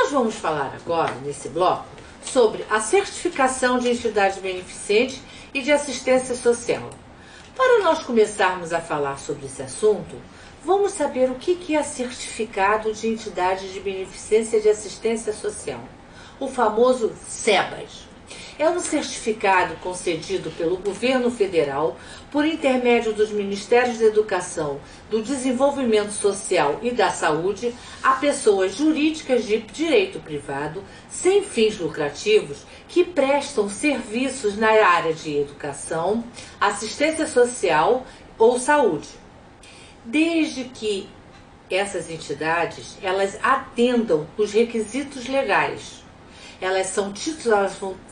Nós vamos falar agora, nesse bloco, sobre a certificação de entidade beneficente e de assistência social. Para nós começarmos a falar sobre esse assunto, vamos saber o que é certificado de entidade de beneficência e de assistência social, o famoso SEBAS. É um certificado concedido pelo governo federal por intermédio dos Ministérios da Educação, do Desenvolvimento Social e da Saúde a pessoas jurídicas de direito privado, sem fins lucrativos, que prestam serviços na área de educação, assistência social ou saúde. Desde que essas entidades elas atendam os requisitos legais. Elas vão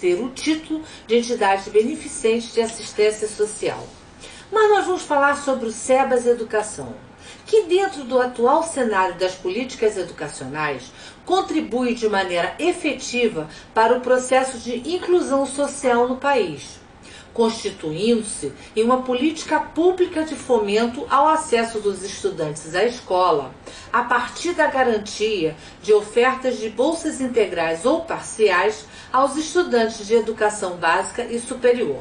ter o título de entidade beneficente de assistência social. Mas nós vamos falar sobre o SEBAS Educação, que dentro do atual cenário das políticas educacionais contribui de maneira efetiva para o processo de inclusão social no país, constituindo-se em uma política pública de fomento ao acesso dos estudantes à escola, a partir da garantia de ofertas de bolsas integrais ou parciais aos estudantes de educação básica e superior.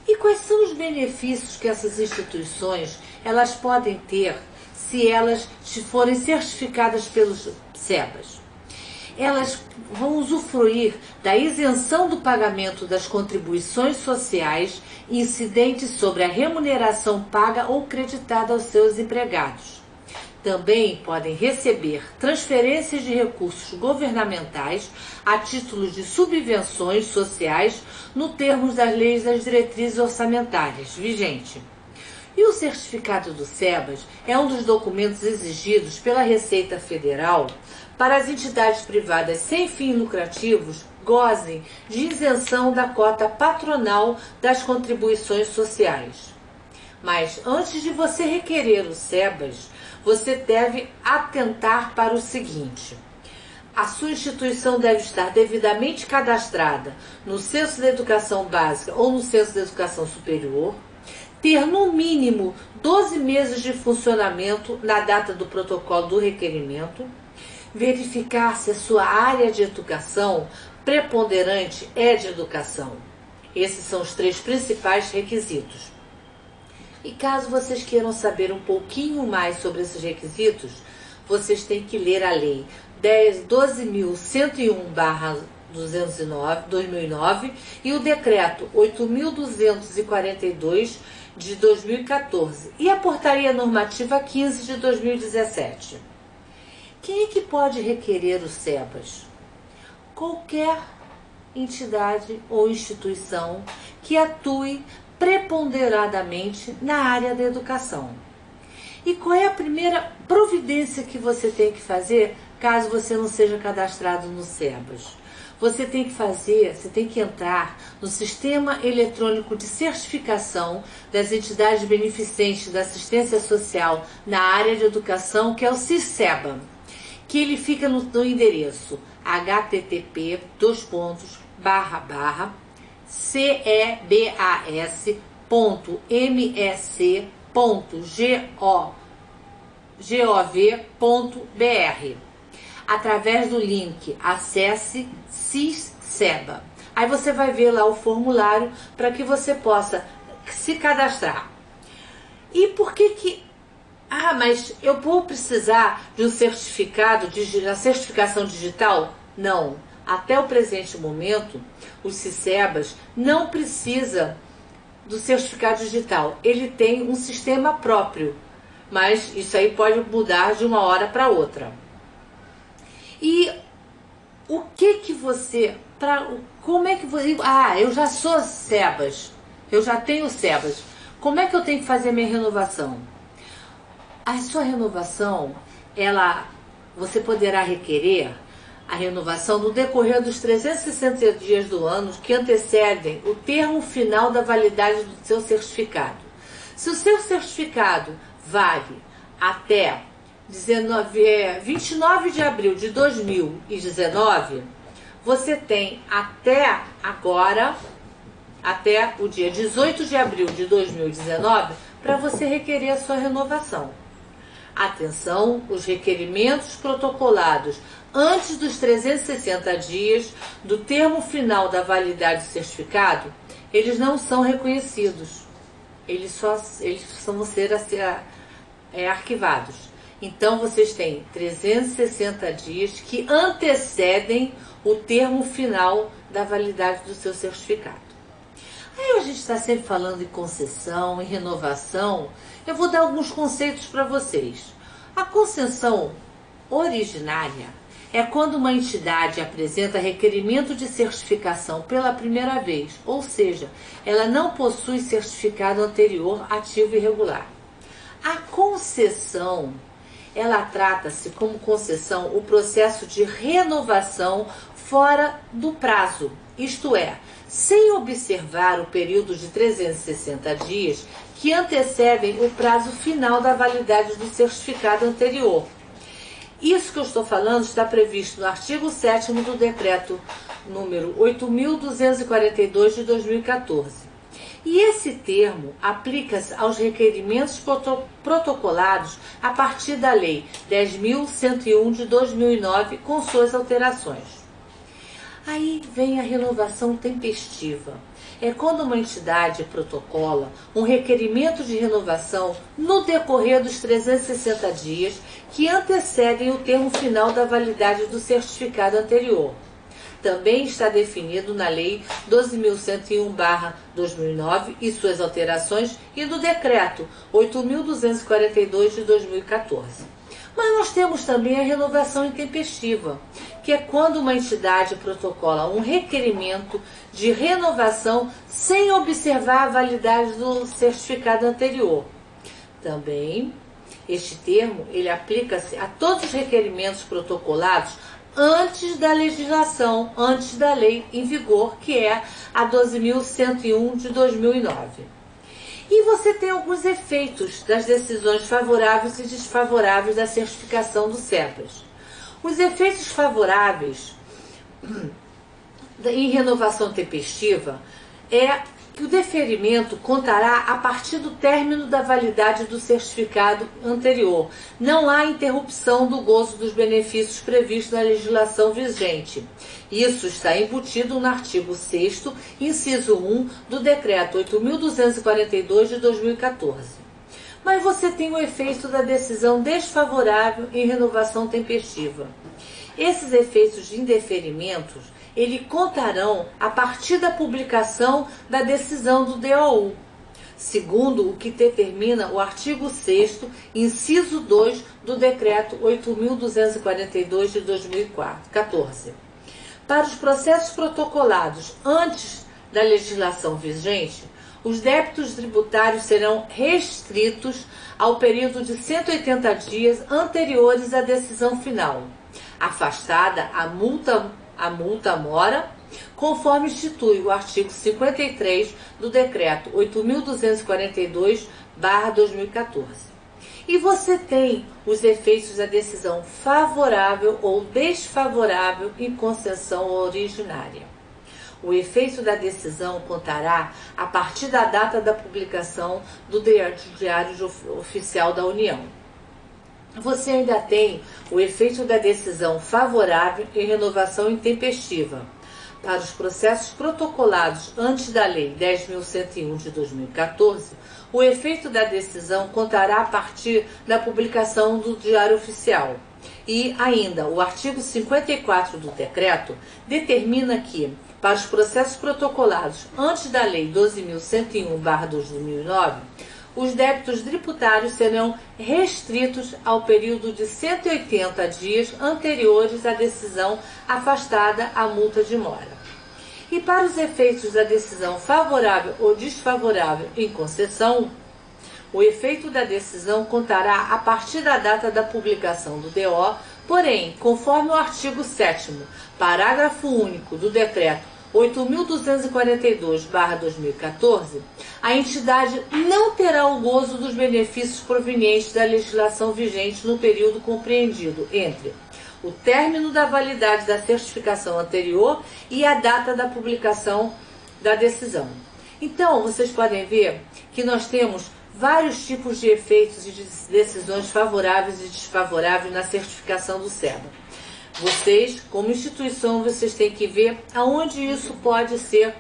E quais são os benefícios que essas instituições elas podem ter se elas forem certificadas pelos SEBAS? Elas vão usufruir da isenção do pagamento das contribuições sociais incidentes sobre a remuneração paga ou creditada aos seus empregados. Também podem receber transferências de recursos governamentais a título de subvenções sociais no termos das leis das diretrizes orçamentárias vigente. E o certificado do SEBAS é um dos documentos exigidos pela Receita Federal para as entidades privadas sem fins lucrativos gozem de isenção da cota patronal das contribuições sociais. Mas antes de você requerer o SEBAS, você deve atentar para o seguinte: a sua instituição deve estar devidamente cadastrada no Censo da Educação Básica ou no Censo da Educação Superior, ter no mínimo 12 meses de funcionamento na data do protocolo do requerimento, verificar se a sua área de educação preponderante é de educação. Esses são os 3 principais requisitos. E caso vocês queiram saber um pouquinho mais sobre esses requisitos, vocês têm que ler a Lei 12.101/2009 e o Decreto 8.242 de 2014 e a Portaria Normativa 15 de 2017. Quem é que pode requerer o SEBAS? Qualquer entidade ou instituição que atue preponderadamente na área da educação. E qual é a primeira providência que você tem que fazer caso você não seja cadastrado no SEBAS? Você tem que entrar no Sistema Eletrônico de Certificação das Entidades Beneficentes da Assistência Social na área de educação, que é o SISEBA, que ele fica no endereço http://cebas.ms.gov.br através do link Acesse SISEBA. Aí você vai ver lá o formulário para que você possa se cadastrar. E por que mas eu vou precisar de um certificado de certificação digital? Não. Até o presente momento, o SISEBAS não precisa do certificado digital. Ele tem um sistema próprio, mas isso aí pode mudar de uma hora para outra. E o que você... como é que você... eu já sou SEBAS, eu já tenho SEBAS. Como é que eu tenho que fazer minha renovação? A sua renovação, você poderá requerer a renovação no decorrer dos 360 dias do ano que antecedem o termo final da validade do seu certificado. Se o seu certificado vale até 29 de abril de 2019, você tem até agora, até o dia 18 de abril de 2019, para você requerer a sua renovação. Atenção, os requerimentos protocolados antes dos 360 dias do termo final da validade do certificado, eles não são reconhecidos. Eles vão ser arquivados. Então, vocês têm 360 dias que antecedem o termo final da validade do seu certificado. Aí a gente está sempre falando em concessão, em renovação. Eu vou dar alguns conceitos para vocês. A concessão originária é quando uma entidade apresenta requerimento de certificação pela primeira vez, ou seja, ela não possui certificado anterior ativo e regular. A concessão, ela trata-se como concessão o processo de renovação fora do prazo, isto é, sem observar o período de 360 dias que antecedem o prazo final da validade do certificado anterior. Isso que eu estou falando está previsto no artigo 7º do decreto número 8.242 de 2014. E esse termo aplica-se aos requerimentos protocolados a partir da Lei 10.101 de 2009, com suas alterações. Aí vem a renovação tempestiva. É quando uma entidade protocola um requerimento de renovação no decorrer dos 360 dias que antecedem o termo final da validade do certificado anterior. Também está definido na Lei 12.101/2009 e suas alterações e no Decreto 8.242 de 2014. Mas nós temos também a renovação intempestiva, que é quando uma entidade protocola um requerimento de renovação sem observar a validade do certificado anterior. Também, este termo, ele aplica-se a todos os requerimentos protocolados antes da legislação, antes da lei em vigor, que é a 12.101 de 2009. E você tem alguns efeitos das decisões favoráveis e desfavoráveis da certificação do CEPAS. Os efeitos favoráveis em renovação tempestiva é que o deferimento contará a partir do término da validade do certificado anterior. Não há interrupção do gozo dos benefícios previstos na legislação vigente. Isso está embutido no artigo 6º, inciso 1 do Decreto 8.242 de 2014. Mas você tem o efeito da decisão desfavorável em renovação tempestiva. Esses efeitos de indeferimentos, eles contarão a partir da publicação da decisão do DOU, segundo o que determina o artigo 6º, inciso 2 do Decreto 8.242 de 2014. Para os processos protocolados antes da legislação vigente, os débitos tributários serão restritos ao período de 180 dias anteriores à decisão final, afastada a multa mora, conforme institui o artigo 53 do Decreto 8.242/2014. E você tem os efeitos da decisão favorável ou desfavorável em concessão originária. O efeito da decisão contará a partir da data da publicação do Diário Oficial da União. Você ainda tem o efeito da decisão favorável em renovação intempestiva. Para os processos protocolados antes da Lei 10.101 de 2014, o efeito da decisão contará a partir da publicação do Diário Oficial. E ainda, o artigo 54 do decreto determina que, para os processos protocolados antes da Lei 12.101/2009, os débitos tributários serão restritos ao período de 180 dias anteriores à decisão afastada à multa de mora. E para os efeitos da decisão favorável ou desfavorável em concessão, o efeito da decisão contará a partir da data da publicação do DO, porém, conforme o artigo 7º, parágrafo único do Decreto 8.242/2014, a entidade não terá o gozo dos benefícios provenientes da legislação vigente no período compreendido entre o término da validade da certificação anterior e a data da publicação da decisão. Então, vocês podem ver que nós temos vários tipos de efeitos e de decisões favoráveis e desfavoráveis na certificação do SEBA. Vocês, como instituição, vocês têm que ver aonde isso pode ser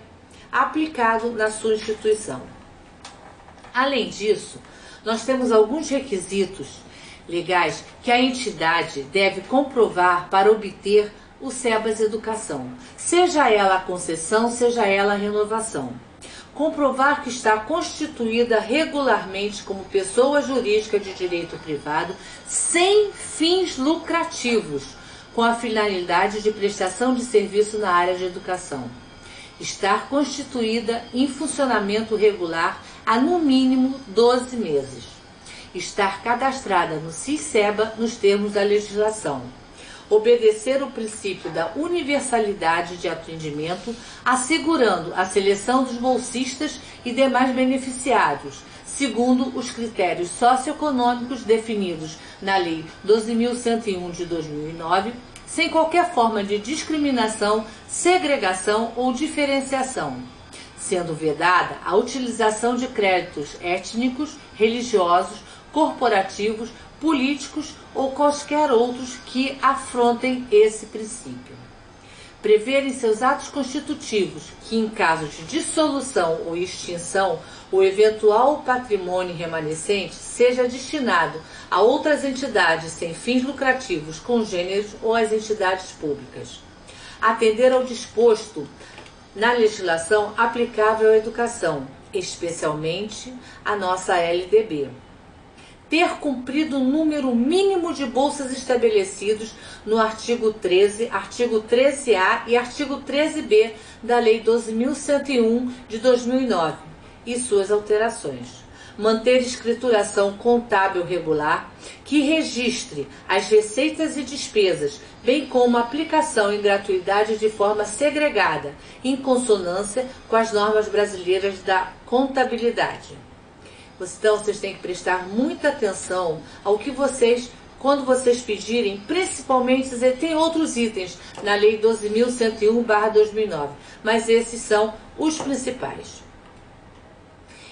aplicado na sua instituição. Além disso, nós temos alguns requisitos legais que a entidade deve comprovar para obter o SEBAS Educação, seja ela a concessão, seja ela a renovação. Comprovar que está constituída regularmente como pessoa jurídica de direito privado sem fins lucrativos, com a finalidade de prestação de serviço na área de educação. Estar constituída em funcionamento regular há no mínimo 12 meses. Estar cadastrada no SIS-SEBA nos termos da legislação. Obedecer o princípio da universalidade de atendimento, assegurando a seleção dos bolsistas e demais beneficiários, segundo os critérios socioeconômicos definidos na Lei 12.101 de 2009, sem qualquer forma de discriminação, segregação ou diferenciação, sendo vedada a utilização de créditos étnicos, religiosos, corporativos, políticos ou quaisquer outros que afrontem esse princípio. Prever em seus atos constitutivos que, em caso de dissolução ou extinção, o eventual patrimônio remanescente seja destinado a outras entidades sem fins lucrativos congêneres ou às entidades públicas. Atender ao disposto na legislação aplicável à educação, especialmente a nossa LDB. Ter cumprido o número mínimo de bolsas estabelecidos no artigo 13, artigo 13A e artigo 13B da Lei 12.101 de 2009 e suas alterações. Manter escrituração contábil regular que registre as receitas e despesas, bem como a aplicação e gratuidade de forma segregada, em consonância com as normas brasileiras da contabilidade. Então, vocês têm que prestar muita atenção ao que vocês, quando vocês pedirem, principalmente, tem outros itens na Lei 12.101/2009, mas esses são os principais.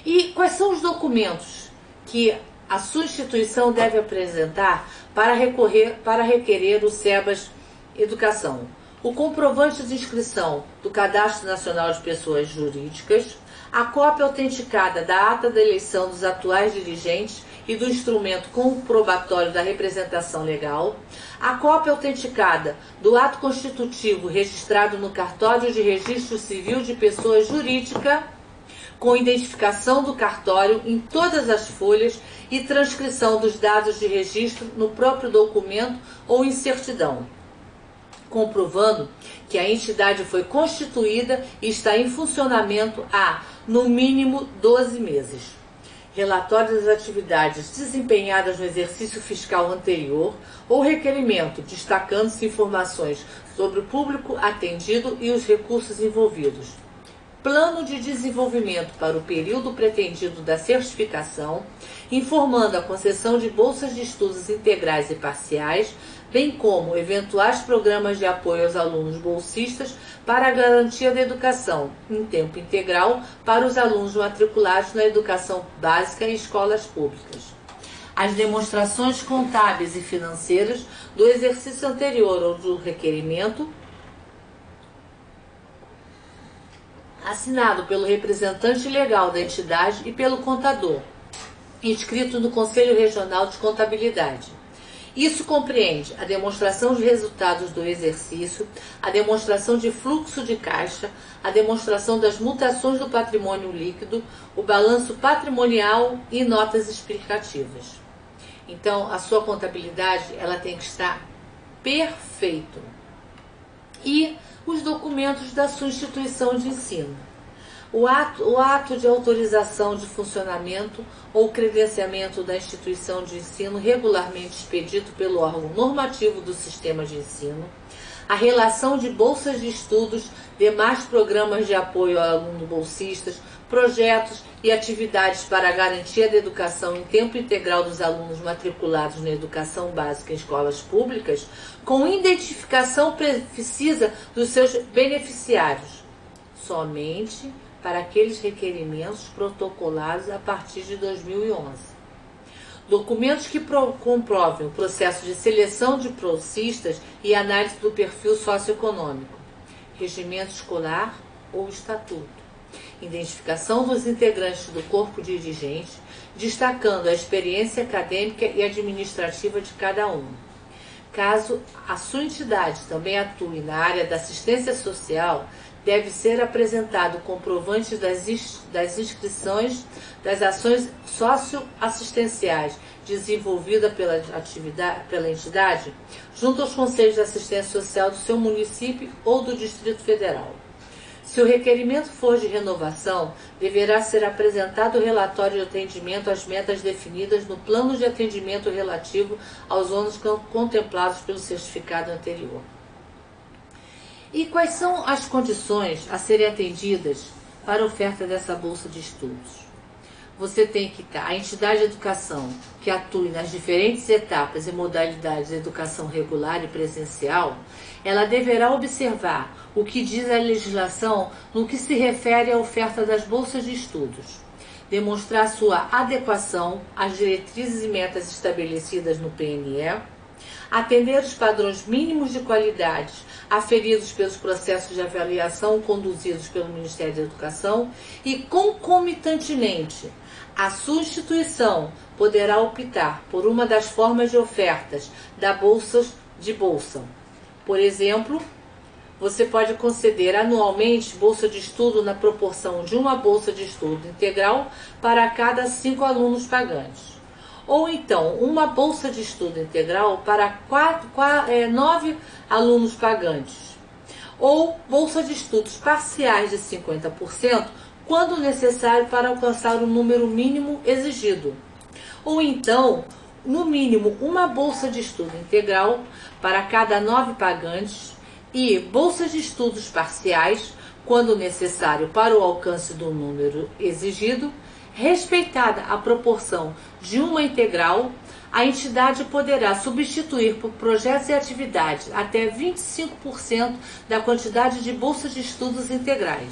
E quais são os documentos que a sua instituição deve apresentar para requerer o SEBAS Educação? O comprovante de inscrição do Cadastro Nacional de Pessoas Jurídicas, a cópia autenticada da ata da eleição dos atuais dirigentes e do instrumento comprobatório da representação legal, a cópia autenticada do ato constitutivo registrado no Cartório de Registro Civil de Pessoa Jurídica, com identificação do cartório em todas as folhas e transcrição dos dados de registro no próprio documento ou em certidão, comprovando que a entidade foi constituída e está em funcionamento há, no mínimo, 12 meses. Relatório das atividades desempenhadas no exercício fiscal anterior ou requerimento, destacando-se informações sobre o público atendido e os recursos envolvidos. Plano de desenvolvimento para o período pretendido da certificação, informando a concessão de bolsas de estudos integrais e parciais, bem como eventuais programas de apoio aos alunos bolsistas para a garantia da educação em tempo integral para os alunos matriculados na educação básica em escolas públicas. As demonstrações contábeis e financeiras do exercício anterior ou do requerimento, assinado pelo representante legal da entidade e pelo contador, inscrito no Conselho Regional de Contabilidade. Isso compreende a demonstração de resultados do exercício, a demonstração de fluxo de caixa, a demonstração das mutações do patrimônio líquido, o balanço patrimonial e notas explicativas. Então, a sua contabilidade ela tem que estar perfeita. E os documentos da sua instituição de ensino. O ato de autorização de funcionamento ou credenciamento da instituição de ensino regularmente expedido pelo órgão normativo do sistema de ensino, a relação de bolsas de estudos, demais programas de apoio a alunos bolsistas, projetos e atividades para a garantia da educação em tempo integral dos alunos matriculados na educação básica em escolas públicas, com identificação precisa dos seus beneficiários, somente para aqueles requerimentos protocolados a partir de 2011. documentos que comprovem o processo de seleção de bolsistas e análise do perfil socioeconômico, regimento escolar ou estatuto, identificação dos integrantes do corpo dirigente, destacando a experiência acadêmica e administrativa de cada um. Caso a sua entidade também atue na área da assistência social, deve ser apresentado comprovante das inscrições das ações socioassistenciais desenvolvidas pela entidade junto aos conselhos de assistência social do seu município ou do Distrito Federal. Se o requerimento for de renovação, deverá ser apresentado o relatório de atendimento às metas definidas no plano de atendimento relativo aos ônus contemplados pelo certificado anterior. E quais são as condições a serem atendidas para a oferta dessa bolsa de estudos? Você tem que estar, a entidade de educação que atue nas diferentes etapas e modalidades de educação regular e presencial, ela deverá observar o que diz a legislação no que se refere à oferta das bolsas de estudos, demonstrar sua adequação às diretrizes e metas estabelecidas no PNE, atender os padrões mínimos de qualidade aferidos pelos processos de avaliação conduzidos pelo Ministério da Educação e, concomitantemente, a sua instituição poderá optar por uma das formas de ofertas da bolsa. Por exemplo, você pode conceder anualmente bolsa de estudo na proporção de uma bolsa de estudo integral para cada 5 alunos pagantes. Ou então, uma bolsa de estudo integral para 9 alunos pagantes. Ou bolsa de estudos parciais de 50%, quando necessário para alcançar o número mínimo exigido. Ou então, no mínimo, uma bolsa de estudo integral para cada 9 pagantes e bolsas de estudos parciais, quando necessário para o alcance do número exigido. Respeitada a proporção de uma integral, a entidade poderá substituir por projetos e atividades até 25% da quantidade de bolsas de estudos integrais,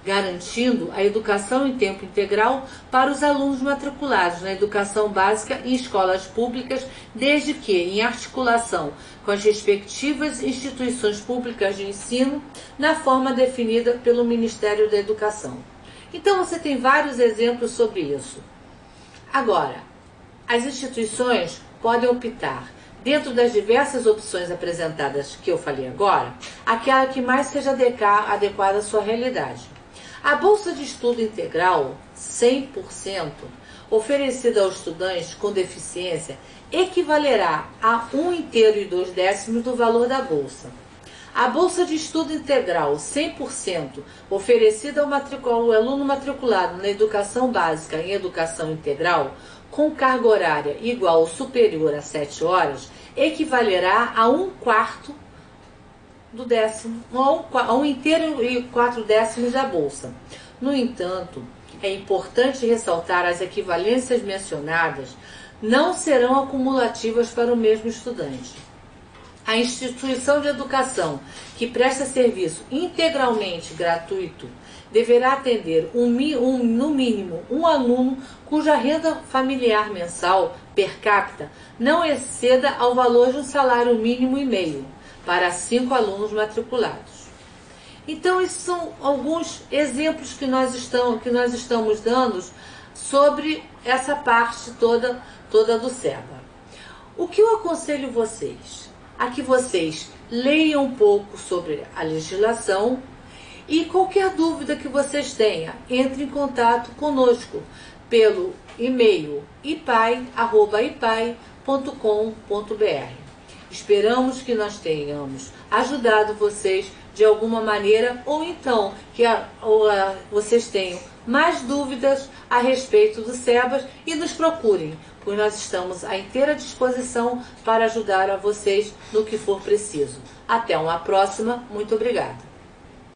garantindo a educação em tempo integral para os alunos matriculados na educação básica em escolas públicas, desde que em articulação com as respectivas instituições públicas de ensino, na forma definida pelo Ministério da Educação. Então, você tem vários exemplos sobre isso. Agora, as instituições podem optar, dentro das diversas opções apresentadas que eu falei agora, aquela que mais seja adequada à sua realidade. A bolsa de estudo integral, 100%, oferecida aos estudantes com deficiência, equivalerá a 1/2 do valor da bolsa. A bolsa de estudo integral 100% oferecida ao aluno matriculado na educação básica e em educação integral, com carga horária igual ou superior a 7 horas, equivalerá a 1/4 do décimo, a 1/4 da bolsa. No entanto, é importante ressaltar as equivalências mencionadas não serão acumulativas para o mesmo estudante. A instituição de educação que presta serviço integralmente gratuito deverá atender no mínimo um aluno cuja renda familiar mensal per capita não exceda ao valor de um salário mínimo e meio para 5 alunos matriculados. Então, esses são alguns exemplos que nós estamos dando sobre essa parte toda do SEBA. O que eu aconselho vocês? A que vocês leiam um pouco sobre a legislação e qualquer dúvida que vocês tenham, entre em contato conosco pelo e-mail ipai@ipai.com.br. Esperamos que nós tenhamos ajudado vocês de alguma maneira ou então que vocês tenham mais dúvidas a respeito do SEBAS e nos procurem, pois nós estamos à inteira disposição para ajudar a vocês no que for preciso. Até uma próxima. Muito obrigada.